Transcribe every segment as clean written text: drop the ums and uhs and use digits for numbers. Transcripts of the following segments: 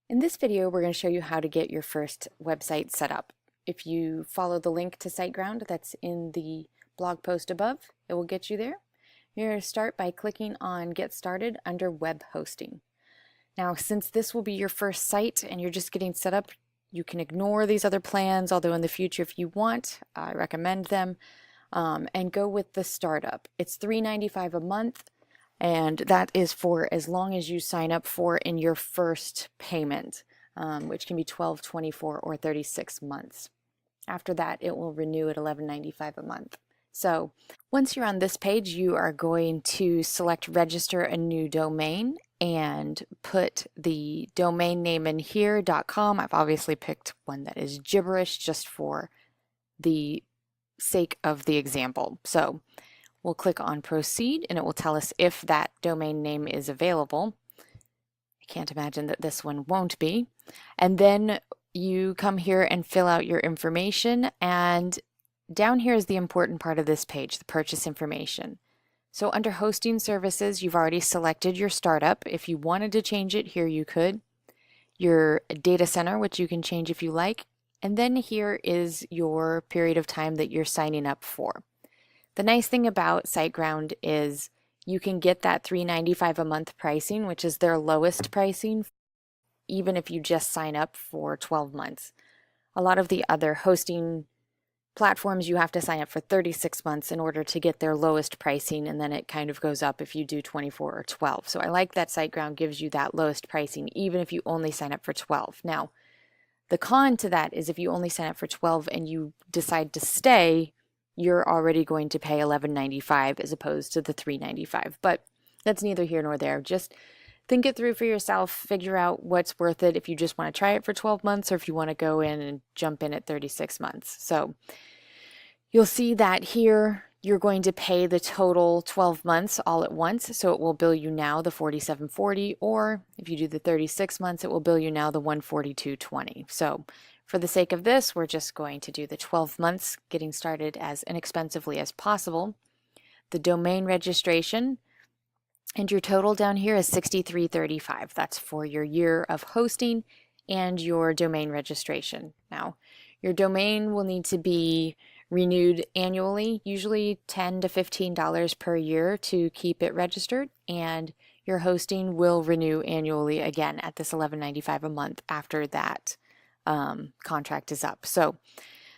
In this video, we're going to show you how to get your first website set up. If you follow the link to SiteGround that's in the blog post above, it will get you there. You're going to start by clicking on Get Started under Web Hosting. Now, since this will be your first site and you're just getting set up, you can ignore these other plans, although in the future, if you want, I recommend them, and go with the startup. It's $3.95 a month. And that is for as long as you sign up for in your first payment, which can be 12, 24, or 36 months. After that, it will renew at $11.95 a month. So once you're on this page, you are going to select register a new domain and put the domain name in here, .com. I've obviously picked one that is gibberish just for the sake of the example. So we'll click on proceed and it will tell us if that domain name is available. I can't imagine that this one won't be. And then you come here and fill out your information, and down here is the important part of this page, the purchase information. So under hosting services, you've already selected your startup. If you wanted to change it here, you could. Your data center, which you can change if you like. And then here is your period of time that you're signing up for. The nice thing about SiteGround is you can get that $3.95 a month pricing, which is their lowest pricing, even if you just sign up for 12 months. A lot of the other hosting platforms, you have to sign up for 36 months in order to get their lowest pricing, and then it kind of goes up if you do 24 or 12. So I like that SiteGround gives you that lowest pricing, even if you only sign up for 12. Now, the con to that is if you only sign up for 12 and you decide to stay, you're already going to pay $11.95 as opposed to the $3.95. But that's neither here nor there. Just think it through for yourself, figure out what's worth it if you just want to try it for 12 months or if you want to go in and jump in at 36 months. So you'll see that here you're going to pay the total 12 months all at once. So it will bill you now the $47.40, or if you do the 36 months, it will bill you now the $142.20. So for the sake of this, we're just going to do the 12 months, getting started as inexpensively as possible. The domain registration, and your total down here is $63.35. That's for your year of hosting and your domain registration. Now, your domain will need to be renewed annually, usually $10 to $15 per year to keep it registered, and your hosting will renew annually again at this $11.95 a month after that contract is up. So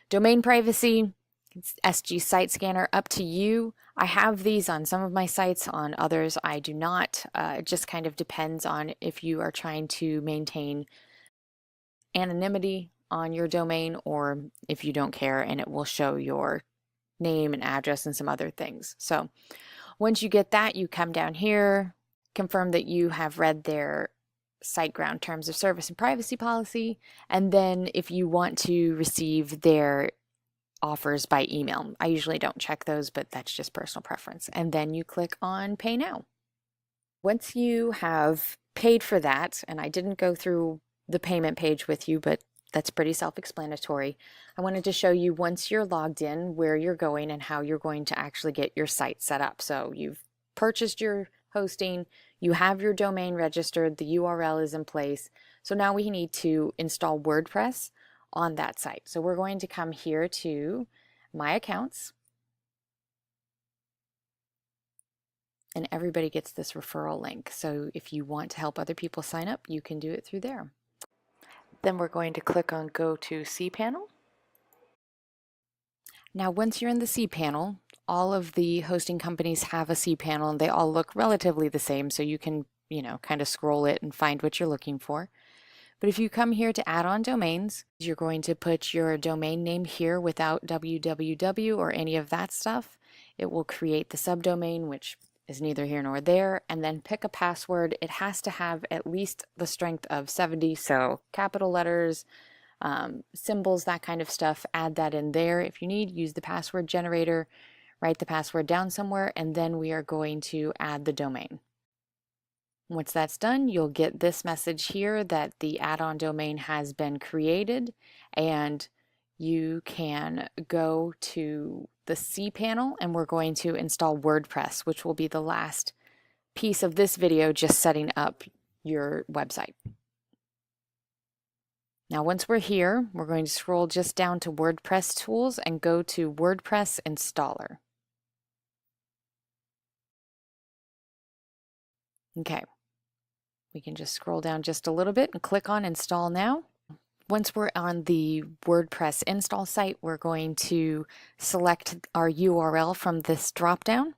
domain privacy, it's SG Site Scanner, up to you. I have these on some of my sites, on others I do not. It just kind of depends on if you are trying to maintain anonymity on your domain or if you don't care and it will show your name and address and some other things. So once you get that, you come down here, confirm that you have read their SiteGround Terms of Service and Privacy Policy, and then if you want to receive their offers by email. I usually don't check those, but that's just personal preference. And then you click on Pay Now. Once you have paid for that, and I didn't go through the payment page with you, but that's pretty self-explanatory. I wanted to show you once you're logged in where you're going and how you're going to actually get your site set up. So you've purchased your hosting, you have your domain registered, the URL is in place. So now we need to install WordPress on that site. So we're going to come here to My Accounts, and everybody gets this referral link. So if you want to help other people sign up, you can do it through there. Then we're going to click on Go to cPanel. Now, once you're in the cPanel, all of the hosting companies have a cPanel and they all look relatively the same, so you can, kind of scroll it and find what you're looking for. But if you come here to add on domains, you're going to put your domain name here without www or any of that stuff. It will create the subdomain, which is neither here nor there, and then pick a password. It has to have at least the strength of 70, so capital letters, symbols, that kind of stuff. Add that in there. If you need, use the password generator, write the password down somewhere, and then we are going to add the domain. Once that's done, you'll get this message here that the add-on domain has been created, and you can go to the cPanel and we're going to install WordPress, which will be the last piece of this video, just setting up your website. Now once we're here, we're going to scroll just down to WordPress Tools and go to WordPress Installer. Okay, we can just scroll down just a little bit and click on Install Now. Once we're on the WordPress install site, we're going to select our URL from this dropdown.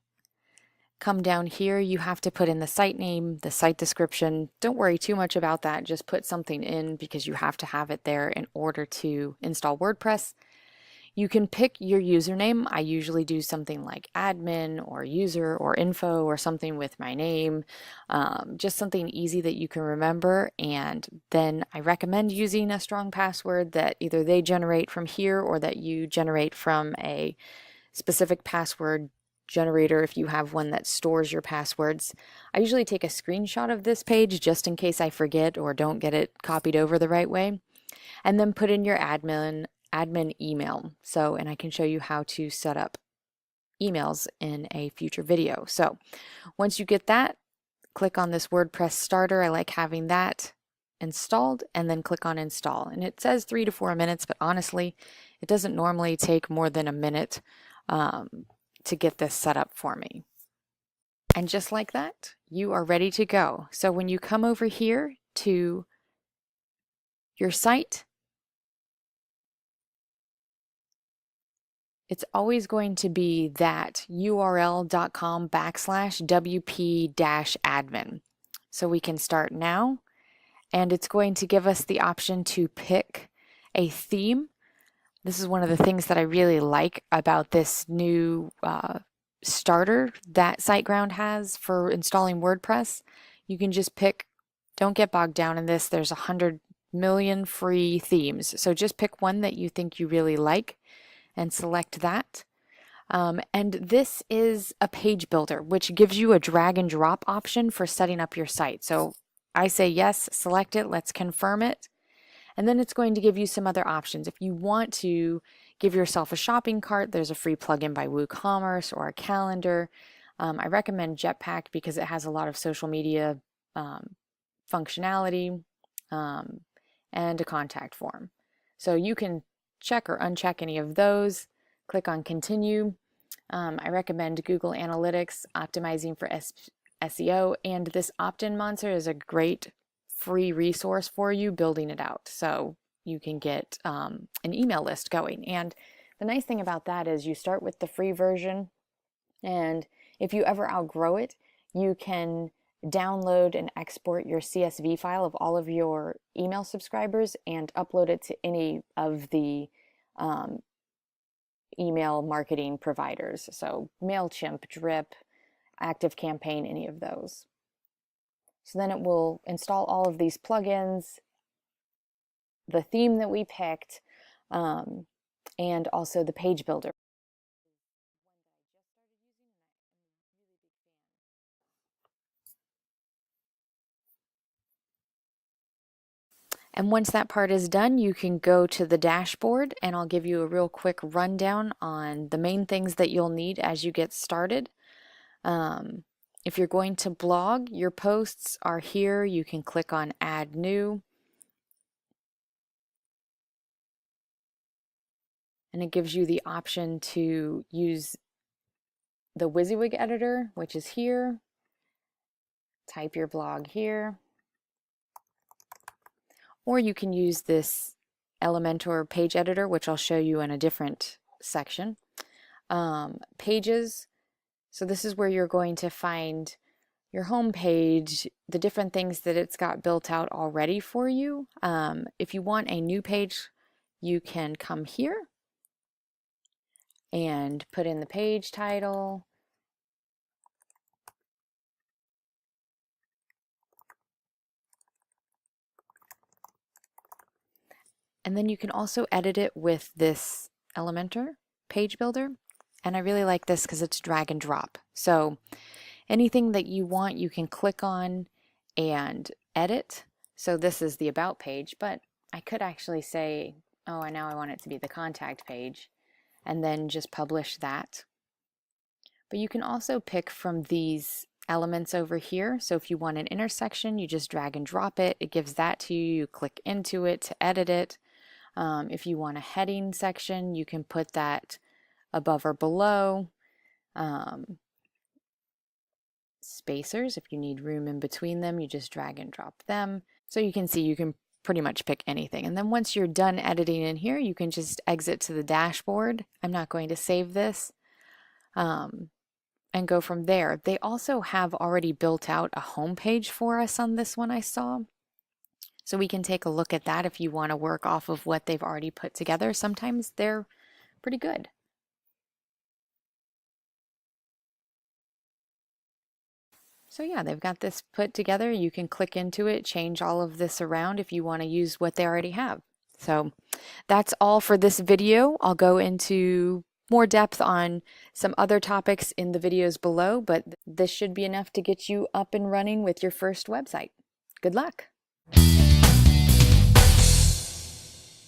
Come down here, you have to put in the site name, the site description. Don't worry too much about that, just put something in because you have to have it there in order to install WordPress. You can pick your username. I usually do something like admin or user or info or something with my name, just something easy that you can remember. And then I recommend using a strong password that either they generate from here or that you generate from a specific password generator if you have one that stores your passwords. I usually take a screenshot of this page just in case I forget or don't get it copied over the right way, and then put in your admin email. So, and I can show you how to set up emails in a future video. So once you get that, click on this WordPress starter. I like having that installed, and then click on install. And it says 3 to 4 minutes, but honestly, it doesn't normally take more than a minute to get this set up for me. And just like that, you are ready to go. So when you come over here to your site, it's always going to be that url.com/wp-admin. So we can start now, and it's going to give us the option to pick a theme. This is one of the things that I really like about this new starter that SiteGround has for installing WordPress. You can just pick, don't get bogged down in this, there's 100 million free themes. So just pick one that you think you really like and select that. And this is a page builder, which gives you a drag and drop option for setting up your site. So I say yes, select it, let's confirm it. And then it's going to give you some other options. If you want to give yourself a shopping cart, there's a free plugin by WooCommerce or a calendar. I recommend Jetpack because it has a lot of social media functionality and a contact form. So you can check or uncheck any of those. Click on continue. I recommend Google Analytics, optimizing for SEO, and this opt-in monster is a great free resource for you building it out. So you can get an email list going. And the nice thing about that is you start with the free version, and if you ever outgrow it, you can download and export your CSV file of all of your email subscribers and upload it to any of the email marketing providers. So MailChimp, Drip, ActiveCampaign, any of those. So then it will install all of these plugins, the theme that we picked, and also the page builder. And once that part is done, you can go to the dashboard, and I'll give you a real quick rundown on the main things that you'll need as you get started. If you're going to blog, your posts are here. You can click on Add New. And it gives you the option to use the WYSIWYG editor, which is here. Type your blog here. Or you can use this Elementor page editor, which I'll show you in a different section. Pages. So this is where you're going to find your home page, the different things that it's got built out already for you. If you want a new page, you can come here and put in the page title. And then you can also edit it with this Elementor page builder. And I really like this because it's drag and drop. So anything that you want, you can click on and edit. So this is the about page, but I could actually say, oh, and now I want it to be the contact page, and then just publish that. But you can also pick from these elements over here. So if you want an intersection, you just drag and drop it. It gives that to you. You click into it to edit it. If you want a heading section, you can put that above or below. Spacers, if you need room in between them, you just drag and drop them. So you can see you can pretty much pick anything. And then once you're done editing in here, you can just exit to the dashboard. I'm not going to save this. And go from there. They also have already built out a home page for us on this one I saw. So we can take a look at that if you want to work off of what they've already put together. Sometimes they're pretty good. So yeah, they've got this put together. You can click into it, change all of this around if you want to use what they already have. So that's all for this video. I'll go into more depth on some other topics in the videos below, but this should be enough to get you up and running with your first website. Good luck!